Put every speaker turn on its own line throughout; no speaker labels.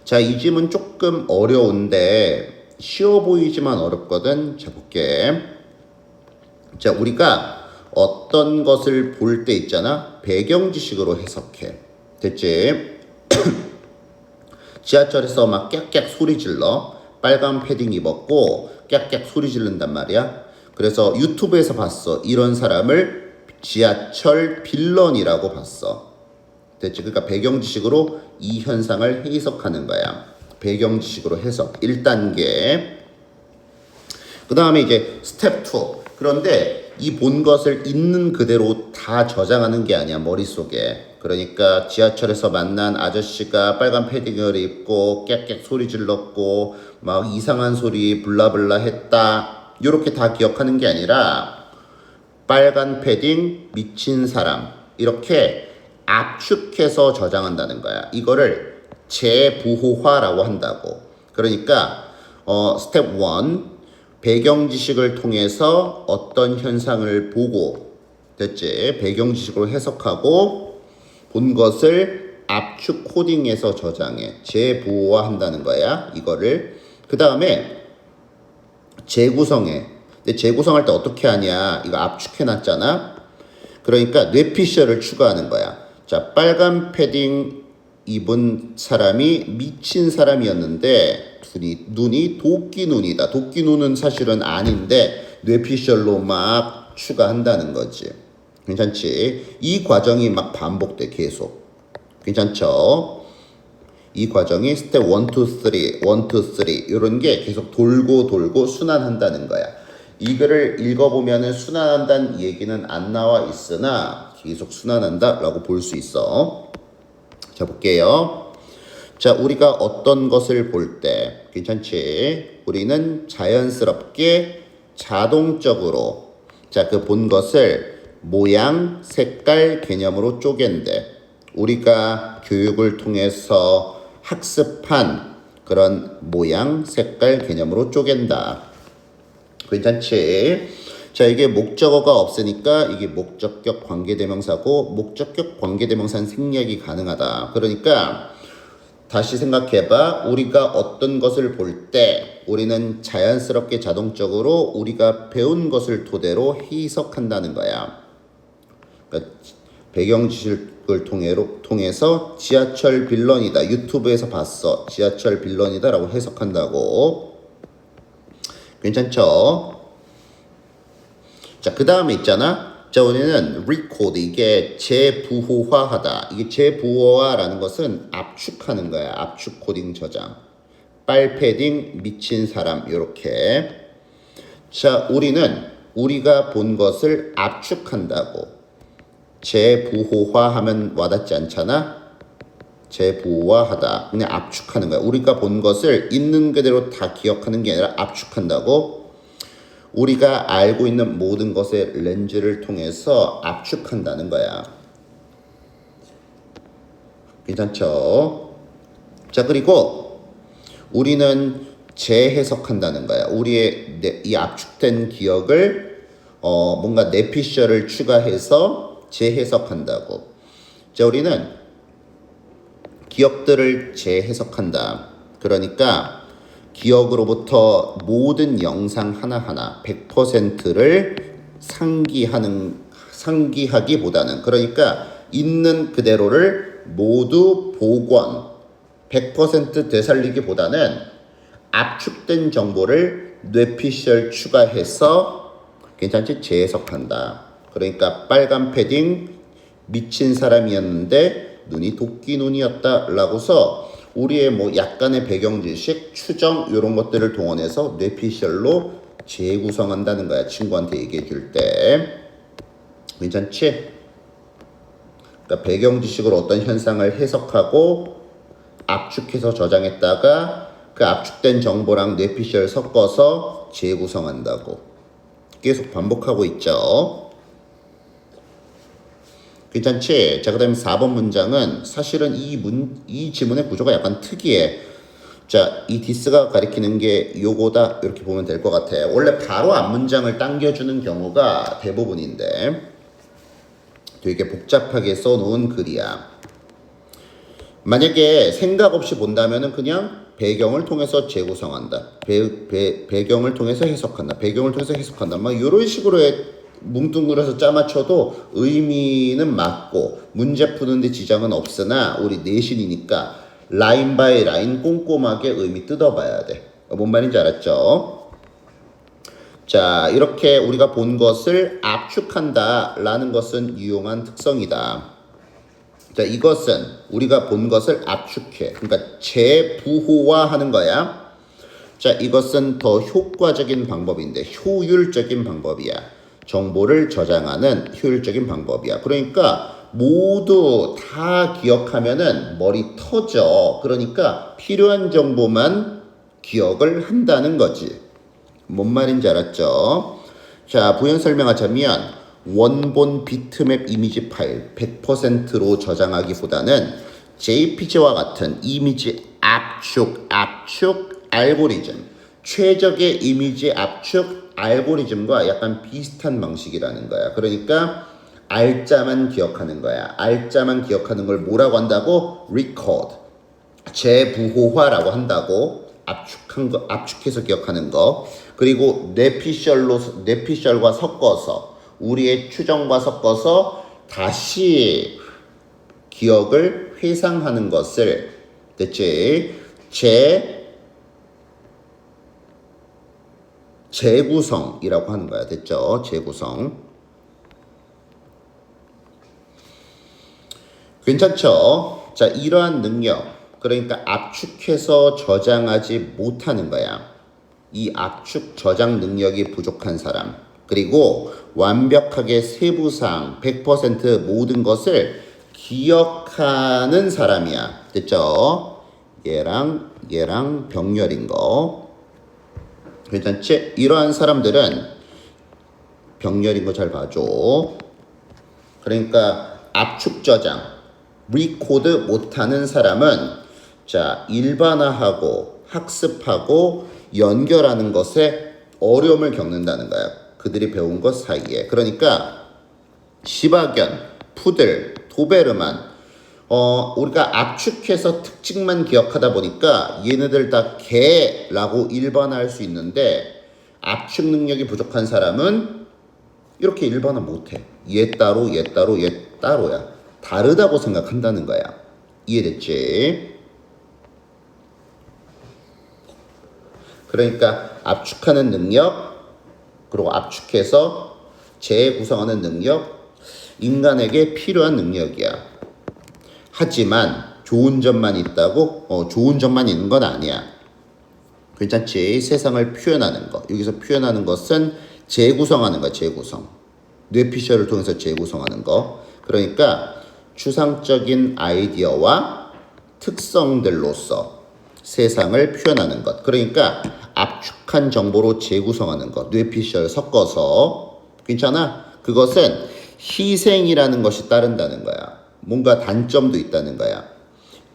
자, 이 질문 조금 어려운데 쉬워 보이지만 어렵거든. 자, 볼게. 자, 우리가 어떤 것을 볼 때 있잖아. 배경 지식으로 해석해. 됐지? 지하철에서 막 깍깍 소리 질러. 빨간 패딩 입었고 깍깍 소리 지른단 말이야. 그래서 유튜브에서 봤어. 이런 사람을 지하철 빌런이라고 봤어. 됐지? 그러니까 배경 지식으로 이 현상을 해석하는 거야. 배경 지식으로 해석 1단계. 그 다음에 이제 스텝 2. 그런데 이 본 것을 있는 그대로 다 저장하는 게 아니야, 머릿속에. 그러니까 지하철에서 만난 아저씨가 빨간 패딩을 입고 깍깍 소리 질렀고 막 이상한 소리 블라블라 했다. 이렇게 다 기억하는 게 아니라 빨간 패딩, 미친 사람 이렇게 압축해서 저장한다는 거야. 이거를 재부호화라고 한다고. 그러니까 스텝 1 배경 지식을 통해서 어떤 현상을 보고 됐지? 배경 지식으로 해석하고 본 것을 압축 코딩해서 저장해. 재부호화한다는 거야. 이거를. 그 다음에 재구성해. 근데 재구성할 때 어떻게 하냐? 이거 압축해놨잖아. 그러니까 뇌피셜을 추가하는 거야. 자, 빨간 패딩 입은 사람이 미친 사람이었는데 눈이 도끼 눈이다. 도끼 눈은 사실은 아닌데 뇌피셜로 막 추가한다는 거지. 괜찮지? 이 과정이 막 반복돼 계속. 괜찮죠? 이 과정이 스텝 1, 2, 3, 1, 2, 3 이런 게 계속 돌고 돌고 순환한다는 거야. 이 글을 읽어보면 순환한다는 얘기는 안 나와 있으나 계속 순환한다 라고 볼 수 있어. 자, 볼게요. 자, 우리가 어떤 것을 볼 때 괜찮지? 우리는 자연스럽게 자동적으로 자, 그 본 것을 모양, 색깔 개념으로 쪼갠대. 우리가 교육을 통해서 학습한 그런 모양, 색깔 개념으로 쪼갠다. 괜찮지? 자, 이게 목적어가 없으니까 이게 목적격 관계대명사고 목적격 관계대명사는 생략이 가능하다. 그러니까 다시 생각해봐. 우리가 어떤 것을 볼 때 우리는 자연스럽게 자동적으로 우리가 배운 것을 토대로 해석한다는 거야. 그러니까 배경 지식을 통해서 지하철 빌런이다. 유튜브에서 봤어. 지하철 빌런이다 라고 해석한다고. 괜찮죠? 자, 그 다음에 있잖아. 자, 우리는 record 이게 재부호화하다. 이게 재부호화라는 것은 압축하는 거야. 압축 코딩 저장. 빨패딩 미친 사람 요렇게. 자, 우리가 본 것을 압축한다고. 재부호화하면 와닿지 않잖아. 재부호화하다. 그냥 압축하는 거야. 우리가 본 것을 있는 그대로 다 기억하는 게 아니라 압축한다고. 우리가 알고 있는 모든 것의 렌즈를 통해서 압축한다는 거야. 괜찮죠? 자, 그리고 우리는 재해석한다는 거야. 우리의 이 압축된 기억을 뭔가 뇌피셜을 추가해서 재해석한다고. 자, 우리는 기억들을 재해석한다. 그러니까 기억으로부터 모든 영상 하나하나 100%를 상기하기보다는 그러니까 있는 그대로를 모두 복원 100% 되살리기보다는 압축된 정보를 뇌피셜 추가해서 괜찮지? 재해석한다. 그러니까 빨간 패딩 미친 사람이었는데 눈이 도끼 눈이었다 라고서 우리의 뭐 약간의 배경 지식, 추정 이런 것들을 동원해서 뇌피셜로 재구성한다는 거야. 친구한테 얘기해 줄 때. 괜찮지? 그러니까 배경 지식으로 어떤 현상을 해석하고 압축해서 저장했다가 그 압축된 정보랑 뇌피셜 섞어서 재구성한다고. 계속 반복하고 있죠. 괜찮지? 자, 그 다음에 4번 문장은 사실은 이 지문의 구조가 약간 특이해. 자, 이 디스가 가리키는 게 요거다. 이렇게 보면 될 것 같아. 원래 바로 앞 문장을 당겨주는 경우가 대부분인데 되게 복잡하게 써놓은 글이야. 만약에 생각 없이 본다면은 그냥 배경을 통해서 재구성한다. 배경을 통해서 해석한다. 배경을 통해서 해석한다. 막 이런 식으로 뭉뚱그려서 짜맞춰도 의미는 맞고 문제 푸는데 지장은 없으나 우리 내신이니까 라인 바이 라인 꼼꼼하게 의미 뜯어봐야 돼. 뭔 말인지 알았죠? 자, 이렇게 우리가 본 것을 압축한다 라는 것은 유용한 특성이다. 자, 이것은 우리가 본 것을 압축해. 그러니까 재부호화하는 거야. 자, 이것은 더 효과적인 방법인데 효율적인 방법이야. 정보를 저장하는 효율적인 방법이야. 그러니까 모두 다 기억하면은 머리 터져. 그러니까 필요한 정보만 기억을 한다는 거지. 뭔 말인지 알았죠? 자, 부연 설명하자면 원본 비트맵 이미지 파일 100%로 저장하기보다는 JPG와 같은 이미지 압축 알고리즘, 최적의 이미지 압축 알고리즘과 약간 비슷한 방식이라는 거야. 그러니까 알짜만 기억하는 거야. 알짜만 기억하는 걸 뭐라고 한다고? record, 재부호화라고 한다고. 압축해서 기억하는 거. 그리고 뇌피셜과 섞어서 우리의 추정과 섞어서 다시 기억을 회상하는 것을 대체 재구성이라고 하는 거야. 됐죠? 재구성. 괜찮죠? 자, 이러한 능력, 그러니까 압축해서 저장하지 못하는 거야. 이 압축 저장 능력이 부족한 사람, 그리고 완벽하게 세부상 100% 모든 것을 기억하는 사람이야. 됐죠? 얘랑 병렬인 거. 괜찮지? 이러한 사람들은 병렬인 거 잘 봐줘. 그러니까 압축 저장, 리코드 못하는 사람은 자, 일반화하고 학습하고 연결하는 것에 어려움을 겪는다는 거야. 그들이 배운 것 사이에. 그러니까 시바견, 푸들, 도베르만 우리가 압축해서 특징만 기억하다 보니까 얘네들 다 개라고 일반화할 수 있는데 압축 능력이 부족한 사람은 이렇게 일반화 못해. 얘 따로 얘 따로야. 다르다고 생각한다는 거야. 이해됐지? 그러니까 압축하는 능력, 그리고 압축해서 재구성하는 능력, 인간에게 필요한 능력이야. 하지만 좋은 점만 있다고? 좋은 점만 있는 건 아니야. 괜찮지? 세상을 표현하는 것. 여기서 표현하는 것은 재구성하는 거야. 재구성. 뇌피셜을 통해서 재구성하는 거. 그러니까 추상적인 아이디어와 특성들로서 세상을 표현하는 것. 그러니까 압축한 정보로 재구성하는 것. 뇌피셜 섞어서. 괜찮아? 그것은 희생이라는 것이 따른다는 거야. 뭔가 단점도 있다는 거야.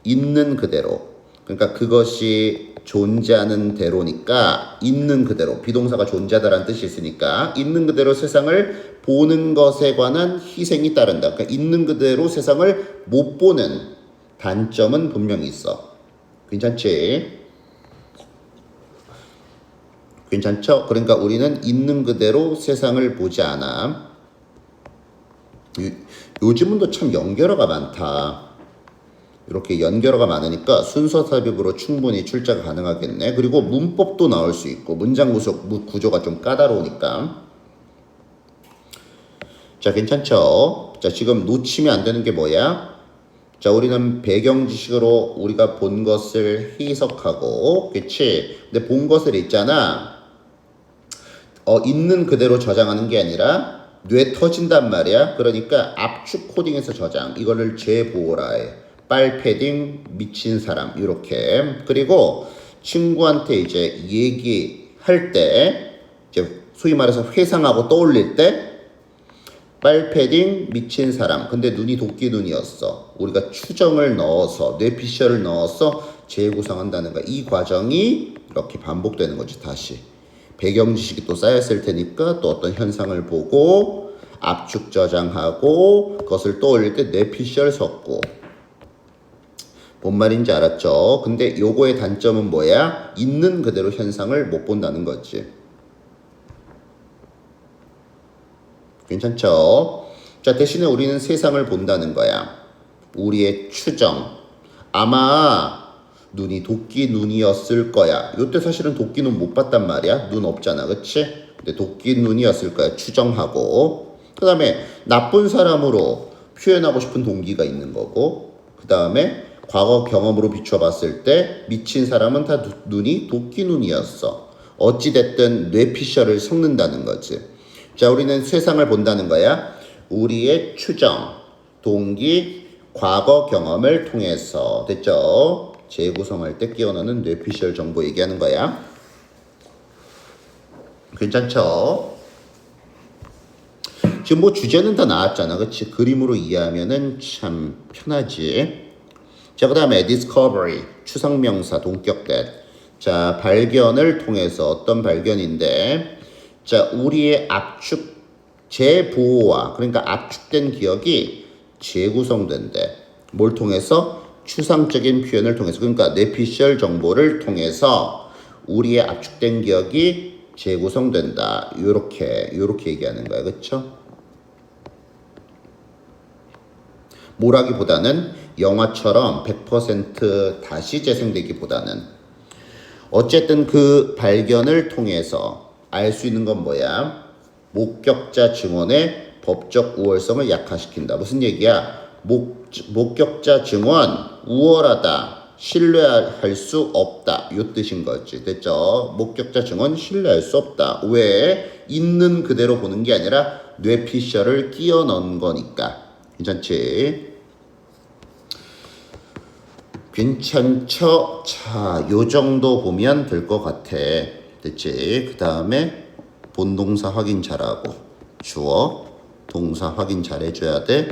있는 그대로. 그러니까 그것이 존재하는 대로니까 있는 그대로. 비동사가 존재하다라는 뜻이 있으니까 있는 그대로 세상을 보는 것에 관한 희생이 따른다. 그러니까 있는 그대로 세상을 못 보는 단점은 분명히 있어. 괜찮지? 괜찮죠? 그러니까 우리는 있는 그대로 세상을 보지 않아. 요즘은 또 참 연결어가 많다. 이렇게 연결어가 많으니까 순서 삽입으로 충분히 출제가 가능하겠네. 그리고 문법도 나올 수 있고 문장 구조가 좀 까다로우니까. 자, 괜찮죠? 자, 지금 놓치면 안 되는 게 뭐야? 자, 우리는 배경 지식으로 우리가 본 것을 해석하고, 그치? 근데 본 것을 있잖아. 있는 그대로 저장하는 게 아니라 뇌 터진단 말이야. 그러니까 압축 코딩에서 저장. 이거를 재보호라 해. 빨 패딩 미친 사람 이렇게. 그리고 친구한테 이제 얘기할 때 이제 소위 말해서 회상하고 떠올릴 때 빨 패딩 미친 사람. 근데 눈이 도끼 눈이었어. 우리가 추정을 넣어서 뇌피셜을 넣어서 재구성한다는 거야. 이 과정이 이렇게 반복되는 거지. 다시 배경 지식이 또 쌓였을 테니까 또 어떤 현상을 보고 압축 저장하고 그것을 떠올릴 때 뇌피셜 섞고. 뭔 말인지 알았죠? 근데 요거의 단점은 뭐야? 있는 그대로 현상을 못 본다는 거지. 괜찮죠? 자, 대신에 우리는 세상을 본다는 거야. 우리의 추정. 아마 눈이 도끼 눈이었을 거야. 요때 사실은 도끼 눈 못 봤단 말이야. 눈 없잖아. 그치? 근데 도끼 눈이었을 거야. 추정하고. 그 다음에 나쁜 사람으로 표현하고 싶은 동기가 있는 거고. 그 다음에 과거 경험으로 비춰 봤을 때 미친 사람은 다 눈이 도끼 눈이었어. 어찌됐든 뇌피셜을 섞는다는 거지. 자, 우리는 세상을 본다는 거야. 우리의 추정, 동기, 과거 경험을 통해서. 됐죠? 재구성할 때 끼워 넣는 뇌피셜 정보 얘기하는 거야. 괜찮죠? 지금 뭐 주제는 다 나왔잖아. 그치? 그림으로 이해하면은 참 편하지. 자, 그 다음에 discovery, 추상명사, 동격된. 자, 발견을 통해서 어떤 발견인데, 자, 우리의 압축, 재보호와, 그러니까 압축된 기억이 재구성된대. 뭘 통해서? 추상적인 표현을 통해서. 그러니까 뇌피셜 정보를 통해서 우리의 압축된 기억이 재구성된다. 요렇게 얘기하는 거야. 그쵸? 뭐라기보다는 영화처럼 100% 다시 재생되기보다는 어쨌든 그 발견을 통해서 알 수 있는 건 뭐야? 목격자 증언의 법적 우월성을 약화시킨다. 무슨 얘기야? 목격자 증언 우월하다. 신뢰할 수 없다. 요 뜻인 거지. 됐죠? 목격자 증언 신뢰할 수 없다. 왜? 있는 그대로 보는 게 아니라 뇌피셜을 끼워 넣은 거니까. 괜찮지? 괜찮죠? 자, 요 정도 보면 될 것 같아. 됐지? 그 다음에 본동사 확인 잘하고 주어, 동사 확인 잘해줘야 돼.